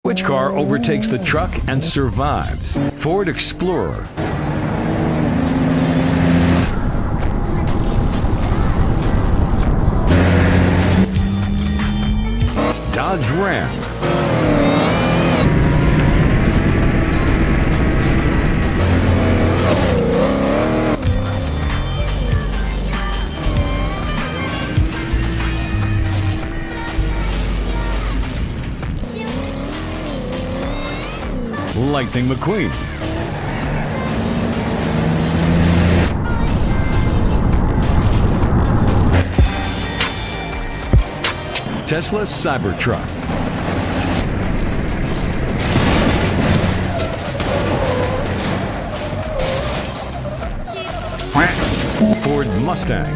Which car overtakes the truck and survives? Ford Explorer, Dodge Ram, Lightning McQueen, Tesla Cybertruck, Ford Mustang,